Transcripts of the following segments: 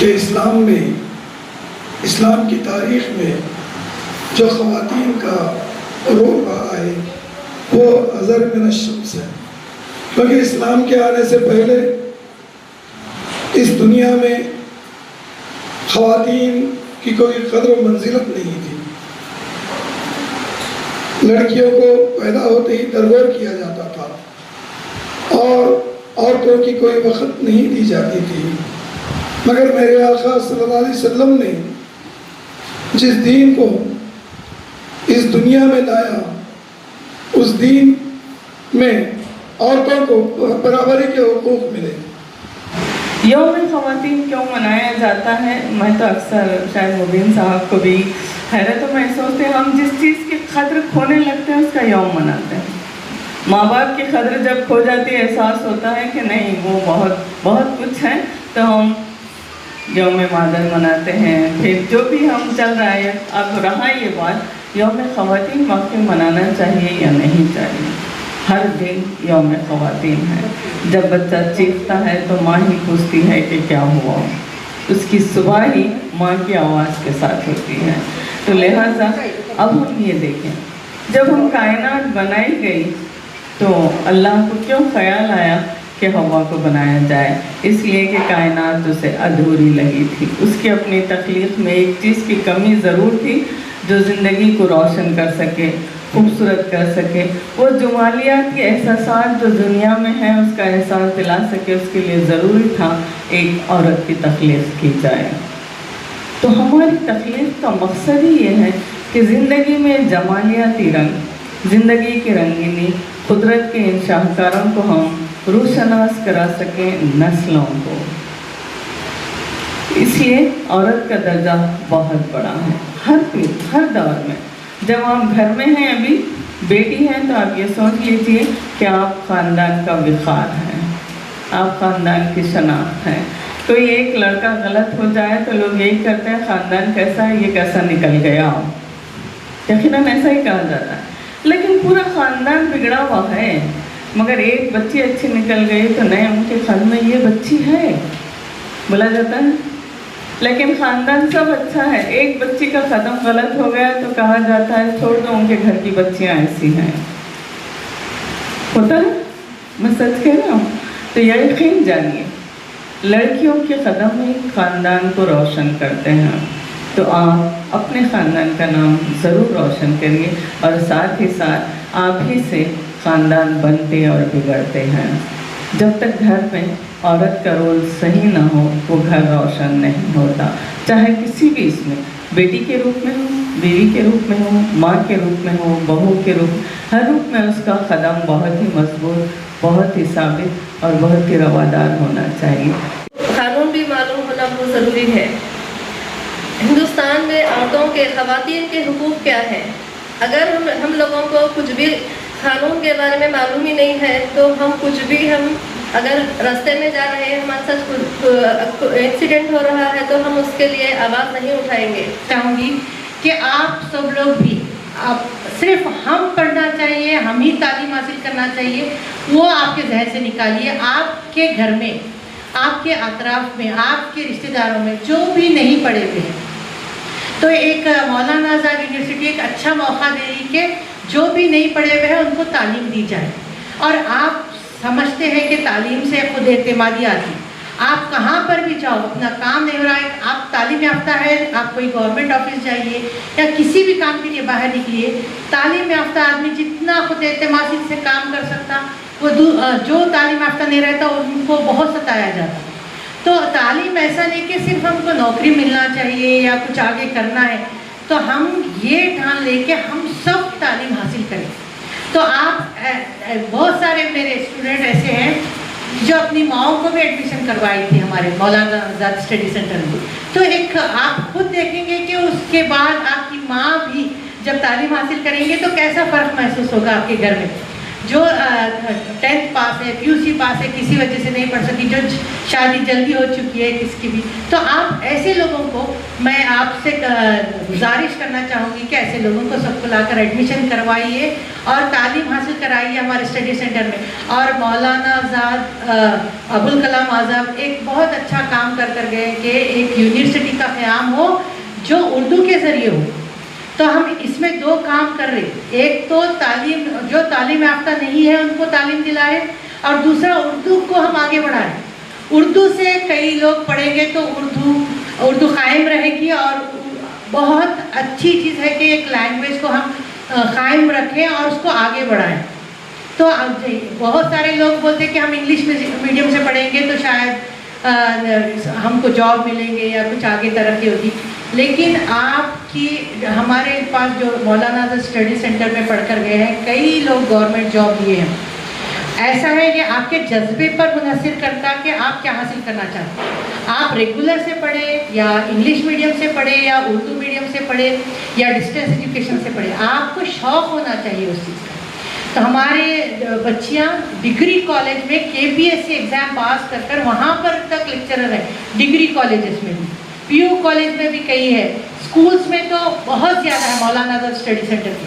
کہ اسلام میں، اسلام کی تاریخ میں جو خواتین کا رول رہا ہے وہ ازر من الشمس ہے، کیونکہ اسلام کے آنے سے پہلے اس دنیا میں خواتین کی کوئی قدر و منزلت نہیں تھی. لڑکیوں کو پیدا ہوتے ہی درگور کیا جاتا تھا اور عورتوں کی کوئی وقت نہیں دی جاتی تھی. مگر میرے آقا صلی اللہ علیہ وسلم نے جس دین کو اس دنیا میں لایا، اس دین میں عورتوں کو برابری کے حقوق ملے. یوم خواتین کیوں منایا جاتا ہے؟ میں تو اکثر شاید مبین صاحب کو بھی حیرت و محسوس ہے، ہم جس چیز کی قدر کھونے لگتے ہیں اس کا یوم مناتے ہیں. ماں باپ کی قدر جب کھو جاتی ہے احساس ہوتا ہے کہ نہیں وہ بہت کچھ ہے، تو ہم یوم مادر مناتے ہیں. پھر جو بھی ہم چل رہا ہے، اب رہا یہ بات یوم خواتین واقعی منانا چاہیے یا نہیں چاہیے. ہر دن یوم خواتین ہے. جب بچہ چیختا ہے تو ماں ہی پوچھتی ہے کہ کیا ہوا، اس کی صبح ہی ماں کی آواز کے ساتھ ہوتی ہے. تو لہٰذا اب ہم یہ دیکھیں، جب ہم کائنات بنائی گئی تو اللہ کو کیوں خیال آیا کہ ہوا کو بنایا جائے؟ اس لیے کہ کائنات اسے ادھوری لگی تھی. اس کی اپنی تخلیق میں ایک چیز کی کمی ضرور تھی جو زندگی کو روشن کر سکے، خوبصورت کر سکے. وہ جمالیات کے احساسات جو دنیا میں ہیں اس کا احساس دلا سکے، اس کے لیے ضروری تھا ایک عورت کی تخلیق کی جائے. تو ہماری تخلیق کا مقصد ہی یہ ہے کہ زندگی میں جمالیاتی رنگ، زندگی کی رنگینی، قدرت کے ان شاہکاروں کو ہم روشناس کرا سکیں نسلوں کو. اس لیے عورت کا درجہ بہت بڑا ہے ہر دور میں. جب آپ گھر میں ہیں، ابھی بیٹی ہیں، تو آپ یہ سوچ لیجئے کہ آپ خاندان کا وقار ہیں، آپ خاندان کی شناخت ہیں. کوئی ایک لڑکا غلط ہو جائے تو لوگ یہی کرتے ہیں خاندان کیسا ہے، یہ کیسا نکل گیا. یقیناً ایسا ہی کہا جاتا ہے. لیکن پورا خاندان بگڑا ہوا ہے، مگر ایک بچی اچھی نکل گئی تو نہیں، ان کے خیال میں یہ بچی ہے بولا جاتا ہے. لیکن خاندان سب اچھا ہے، ایک بچی کا قدم غلط ہو گیا تو کہا جاتا ہے چھوڑ دو، ان کے گھر کی بچیاں ایسی ہیں. ہوتا ہے، میں سچ کہہ رہا ہوں. تو یہ یقین جانیے لڑکیوں کے قدم ہی خاندان کو روشن کرتے ہیں. تو آپ اپنے خاندان کا نام ضرور روشن کریے، اور ساتھ ہی ساتھ آپ ہی سے خاندان بنتے اور بگڑتے ہیں. جب تک گھر میں عورت کا رول صحیح نہ ہو وہ گھر روشن نہیں ہوتا، چاہے کسی بھی اس میں، بیٹی کے روپ میں ہو، بیوی کے روپ میں ہو، ماں کے روپ میں ہو، بہو کے روپ، ہر روپ میں اس کا قدم بہت ہی مضبوط، بہت ہی ثابت اور بہت ہی روادار ہونا چاہیے. قانون بھی معلوم ہونا بہت ضروری ہے. ہندوستان میں عورتوں کے، خواتین کے حقوق کیا ہیں؟ اگر ہم لوگوں کو کچھ بھی قانون کے بارے میں معلوم ہی نہیں ہے تو ہم کچھ بھی، ہم اگر راستے میں جا رہے ہیں، ہمارے ساتھ انسیڈنٹ ہو رہا ہے تو ہم اس کے لیے آواز نہیں اٹھائیں گے. چاہوں گی کہ آپ سب لوگ بھی، آپ صرف ہم پڑھنا چاہیے، ہم ہی تعلیم حاصل کرنا چاہیے، وہ آپ کے ذہن سے نکالیے. آپ کے گھر میں، آپ کے اطراف میں، آپ کے رشتہ داروں میں جو بھی نہیں پڑھے ہوئے ہیں، تو ایک مولانا آزاد یونیورسٹی ایک اچھا موقع دے رہی کہ جو بھی نہیں پڑھے ہوئے ہیں ان کو تعلیم دی جائے. اور آپ سمجھتے ہیں کہ تعلیم سے خود اعتمادی آتی، آپ کہاں پر بھی جاؤ، اپنا کام نہیں ہو رہا ہے، آپ تعلیم یافتہ ہے، آپ کوئی گورنمنٹ آفس جائیے یا کسی بھی کام کے لیے باہر نکلیے، تعلیم یافتہ آدمی جتنا خود اعتمادی سے کام کر سکتا، وہ جو تعلیم یافتہ نہیں رہتا ان کو بہت ستایا جاتا. تو تعلیم ایسا نہیں کہ صرف ہم کو نوکری ملنا چاہیے یا کچھ آگے کرنا ہے، تو ہم یہ ٹھان لے کے ہم سب تعلیم حاصل کریں. تو آپ بہت سارے میرے اسٹوڈنٹ ایسے ہیں جو اپنی ماؤں کو بھی ایڈمیشن کروائی تھی ہمارے مولانا آزاد اسٹڈی سینٹر میں. تو ایک آپ خود دیکھیں گے کہ اس کے بعد آپ کی ماں بھی جب تعلیم حاصل کریں گے تو کیسا فرق محسوس ہوگا آپ کے گھر میں. جو 10th پاس ہے, PUC پاس ہے, کسی وجہ سے نہیں پڑھ سکی, جو شادی جلدی ہو چکی ہے کس کی بھی, تو آپ ایسے لوگوں کو میں آپ سے گزارش کرنا چاہوں گی کہ ایسے لوگوں کو سب کو لا کر ایڈمیشن کروائیے اور تعلیم حاصل کرائیے ہمارے اسٹڈی سینٹر میں. اور مولانا آزاد ابوالکلام آزاد ایک بہت اچھا کام کر گئے کہ ایک یونیورسٹی کا قیام ہو جو اردو کے ذریعے ہو. تو ہم اس میں 2 کام کر رہے, ایک تو تعلیم, جو تعلیم یافتہ نہیں ہے ان کو تعلیم دلائے, اور دوسرا اردو کو ہم آگے بڑھائیں. اردو سے کئی لوگ پڑھیں گے تو اردو قائم رہے گی, اور بہت اچھی چیز ہے کہ ایک لینگویج کو ہم قائم رکھیں اور اس کو آگے بڑھائیں. تو بہت سارے لوگ بولتے ہیں کہ ہم انگلش میڈیم سے پڑھیں گے تو شاید ہم کو جاب ملیں گے یا کچھ آگے ترقی ہوگی, لیکن آپ کی ہمارے پاس جو مولانا آزاد اسٹڈی سینٹر میں پڑھ کر گئے ہیں, کئی لوگ گورنمنٹ جاب لیے ہیں. ایسا ہے کہ آپ کے جذبے پر منحصر کرتا کہ آپ کیا حاصل کرنا چاہتے ہیں. آپ ریگولر سے پڑھیں یا انگلش میڈیم سے پڑھیں یا اردو میڈیم سے پڑھیں یا ڈسٹینس ایجوکیشن سے پڑھیں, آپ کو شوق ہونا چاہیے اس چیز کا. تو ہمارے بچیاں ڈگری کالج میں KPSC ایگزام پاس کر وہاں پر تک لیکچرر ہیں, ڈگری کالجز میں بھی, PU کالج میں بھی کئی ہے, اسکولس میں تو بہت زیادہ ہے مولانا آزاد اسٹڈی سینٹر کی.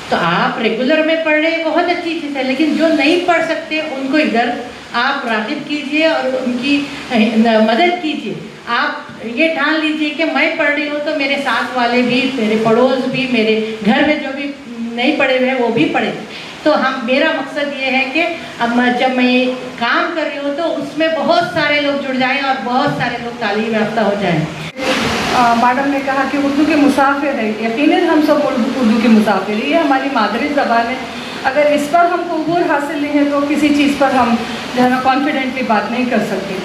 تو آپ ریگولر میں پڑھ رہے ہیں, بہت اچھی چیز ہے, لیکن جو نہیں پڑھ سکتے ان کو ادھر آپ راغب کیجئے اور ان کی مدد کیجئے. آپ یہ ٹھان لیجئے کہ میں پڑھ رہی ہوں تو میرے ساتھ والے بھی, میرے پڑوس بھی, میرے گھر میں جو بھی نہیں پڑھے ہوئے ہیں وہ بھی پڑھیں. تو میرا مقصد یہ ہے کہ اب جب میں یہ کام کر رہی ہوں تو اس میں بہت سارے لوگ جڑ جائیں اور بہت سارے لوگ تعلیم یافتہ ہو جائیں. میڈم نے کہا کہ اردو کے مسافر ہے, یقیناً ہم سب اردو کے مسافر ہیں, یہ ہماری مادری زبان ہے. اگر اس پر ہم کو عبور حاصل نہیں ہے تو کسی چیز پر ہم جو ہے نا کانفیڈنٹلی بات نہیں کر سکتے.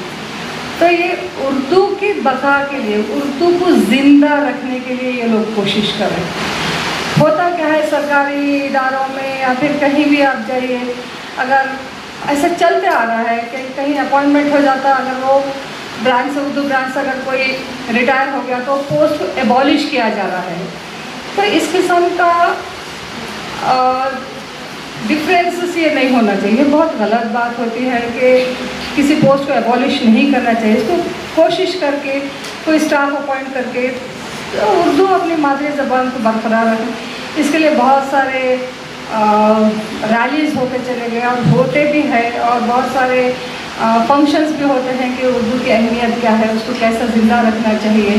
تو یہ اردو کی بقا کے لیے, اردو کو زندہ رکھنے کے لیے یہ لوگ کوشش کر رہے ہیں. ہوتا کیا ہے سرکاری اداروں میں یا پھر کہیں بھی آپ جائیے, اگر ایسا چلتے آ رہا ہے کہ کہیں اپوائنٹمنٹ ہو جاتا, اگر وہ برانچ سے, اردو برانچ سے اگر کوئی ریٹائر ہو گیا تو پوسٹ کو ایبالش کیا جا رہا ہے. تو اس قسم کا ڈفرینسز یہ نہیں ہونا چاہیے. بہت غلط بات ہوتی ہے کہ کسی پوسٹ کو ایبالش نہیں کرنا چاہیے. اس کو کوشش کر کے کوئی اسٹاف اپوائنٹ کر کے اردو اپنی مادری زبان کو برقرار رکھیں. اس کے لیے بہت سارے ریلیز ہوتے چلے گئے اور ہوتے بھی ہیں, اور بہت سارے فنکشنز بھی ہوتے ہیں کہ اردو کی اہمیت کیا ہے, اس کو کیسا زندہ رکھنا چاہیے.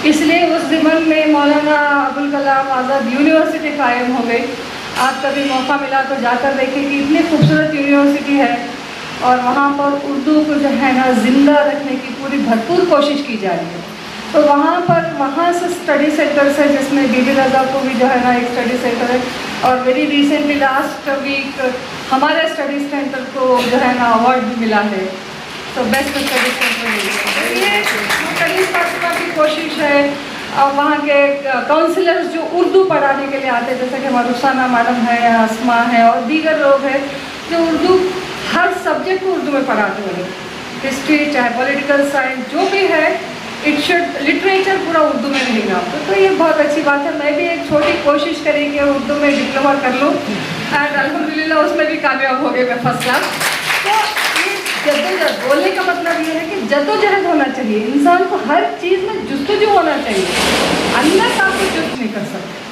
اس لیے اس ضمن میں مولانا ابوالکلام آزاد یونیورسٹی قائم ہو گئی. آپ کبھی موقع ملا تو جا کر دیکھیں کہ اتنی خوبصورت یونیورسٹی ہے, اور وہاں پر اردو کو جو ہے نا زندہ رکھنے کی پوری بھرپور کوشش کی جا رہی ہے. تو وہاں سے اسٹڈی سینٹرس ہے, جس میں بی بی رضا کو بھی جو ہے نا ایک اسٹڈی سینٹر ہے, اور ویری ریسنٹلی لاسٹ ویک ہمارے اسٹڈی سینٹر کو جو ہے نا ایوارڈ بھی ملا ہے. تو بیسٹ اسٹڈی سینٹر ملی ہے. یہ اسٹڈی فاطمہ کی کوشش ہے. اور وہاں کے کاؤنسلرز جو اردو پڑھانے کے لیے آتے ہیں, جیسے کہ ہمارا رخسانہ میڈم ہے, اسما ہے, اور دیگر لوگ ہیں جو اردو ہر سبجیکٹ کو اردو میں پڑھاتے ہوئے, ہسٹری چاہے پولیٹیکل سائنس جو بھی ہے, اٹ شوڈ لٹریچر پورا اردو میں رہے گا. تو یہ بہت اچھی بات ہے. میں بھی ایک چھوٹی کوشش کری کہ اردو میں ڈپلوما کر لوں, اینڈ الحمدللہ اس میں بھی کامیاب ہو گئے میں فرسٹ کلاس. تو یہ جدوجہد, بولنے کا مطلب یہ ہے کہ جدوجہد ہونا چاہیے. انسان کو ہر چیز میں جستجو ہونا چاہیے, اندر آپ کو جست نہیں کر سکتے.